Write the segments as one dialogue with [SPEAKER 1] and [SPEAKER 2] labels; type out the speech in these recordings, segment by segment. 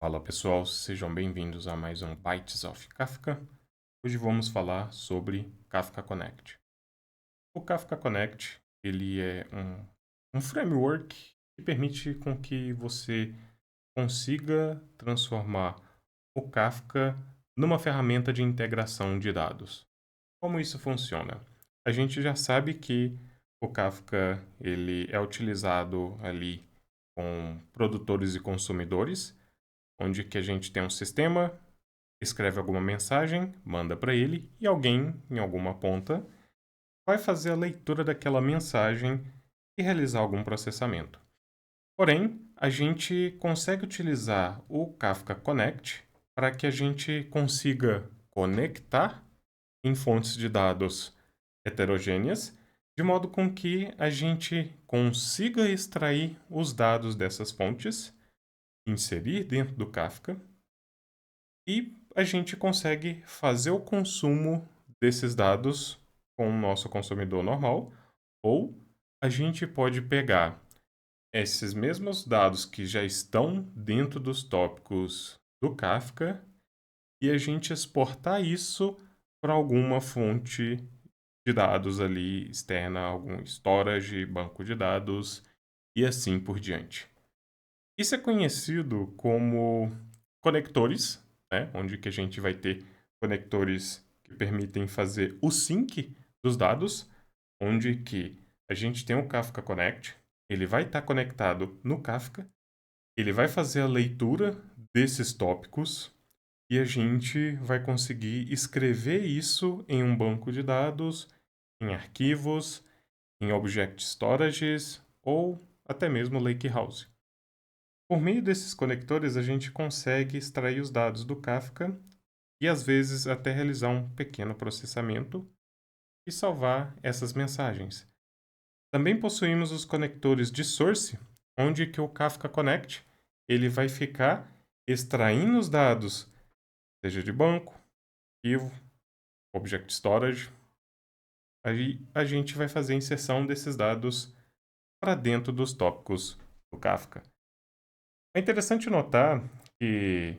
[SPEAKER 1] Fala pessoal, sejam bem-vindos a mais um Bytes of Kafka. Hoje vamos falar sobre Kafka Connect. O Kafka Connect ele é um framework que permite com que você consiga transformar o Kafka numa ferramenta de integração de dados. Como isso funciona? A gente já sabe que o Kafka ele é utilizado ali com produtores e consumidores, onde que a gente tem um sistema, escreve alguma mensagem, manda para ele e alguém, em alguma ponta, vai fazer a leitura daquela mensagem e realizar algum processamento. Porém, a gente consegue utilizar o Kafka Connect para que a gente consiga conectar em fontes de dados heterogêneas, de modo com que a gente consiga extrair os dados dessas fontes, inserir dentro do Kafka e a gente consegue fazer o consumo desses dados com o nosso consumidor normal, ou a gente pode pegar esses mesmos dados que já estão dentro dos tópicos do Kafka e a gente exportar isso para alguma fonte de dados ali externa, algum storage, banco de dados e assim por diante. Isso é conhecido como conectores, né? Onde que a gente vai ter conectores que permitem fazer o sync dos dados, onde que a gente tem o Kafka Connect, ele vai estar conectado no Kafka, ele vai fazer a leitura desses tópicos e a gente vai conseguir escrever isso em um banco de dados, em arquivos, em object storages ou até mesmo lakehouse. Por meio desses conectores, a gente consegue extrair os dados do Kafka e, às vezes, até realizar um pequeno processamento e salvar essas mensagens. Também possuímos os conectores de source, onde que o Kafka Connect ele vai ficar extraindo os dados, seja de banco, arquivo, object storage. Aí a gente vai fazer a inserção desses dados para dentro dos tópicos do Kafka. É interessante notar que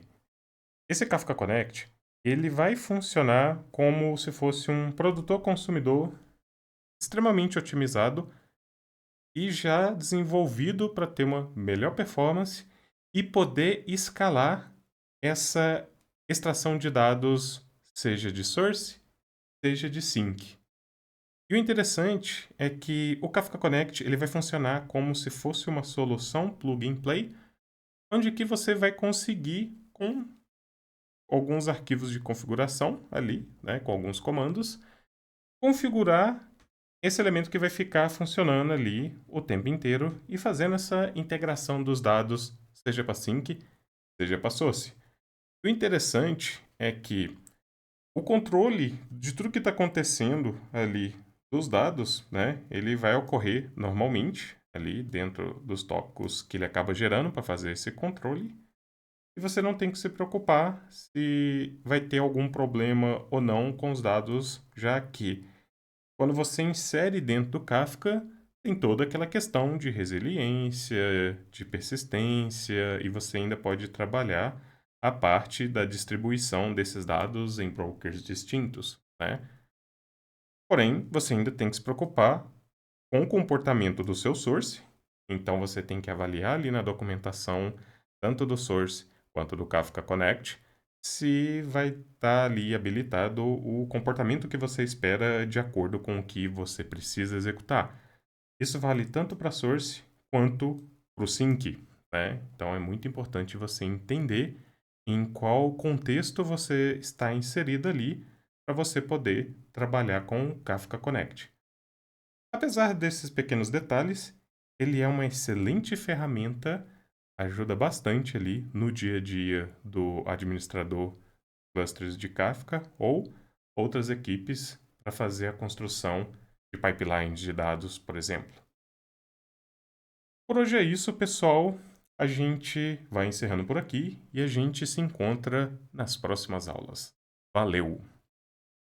[SPEAKER 1] esse Kafka Connect, ele vai funcionar como se fosse um produtor-consumidor extremamente otimizado e já desenvolvido para ter uma melhor performance e poder escalar essa extração de dados, seja de source, seja de sink. E o interessante é que o Kafka Connect ele vai funcionar como se fosse uma solução plug and play, onde que você vai conseguir, com alguns arquivos de configuração ali, né, com alguns comandos, configurar esse elemento que vai ficar funcionando ali o tempo inteiro e fazendo essa integração dos dados, seja para sync, seja para source. O interessante é que o controle de tudo que está acontecendo ali dos dados, né, ele vai ocorrer normalmente ali dentro dos tópicos que ele acaba gerando para fazer esse controle. E você não tem que se preocupar se vai ter algum problema ou não com os dados, já que quando você insere dentro do Kafka, tem toda aquela questão de resiliência, de persistência, e você ainda pode trabalhar a parte da distribuição desses dados em brokers distintos, né? Porém, você ainda tem que se preocupar com o comportamento do seu source, então você tem que avaliar ali na documentação, tanto do source quanto do Kafka Connect, se vai estar ali habilitado o comportamento que você espera de acordo com o que você precisa executar. Isso vale tanto para source quanto para o sync, né? Então é muito importante você entender em qual contexto você está inserido ali para você poder trabalhar com o Kafka Connect. Apesar desses pequenos detalhes, ele é uma excelente ferramenta, ajuda bastante ali no dia a dia do administrador clusters de Kafka ou outras equipes para fazer a construção de pipelines de dados, por exemplo. Por hoje é isso, pessoal. A gente vai encerrando por aqui e a gente se encontra nas próximas aulas. Valeu!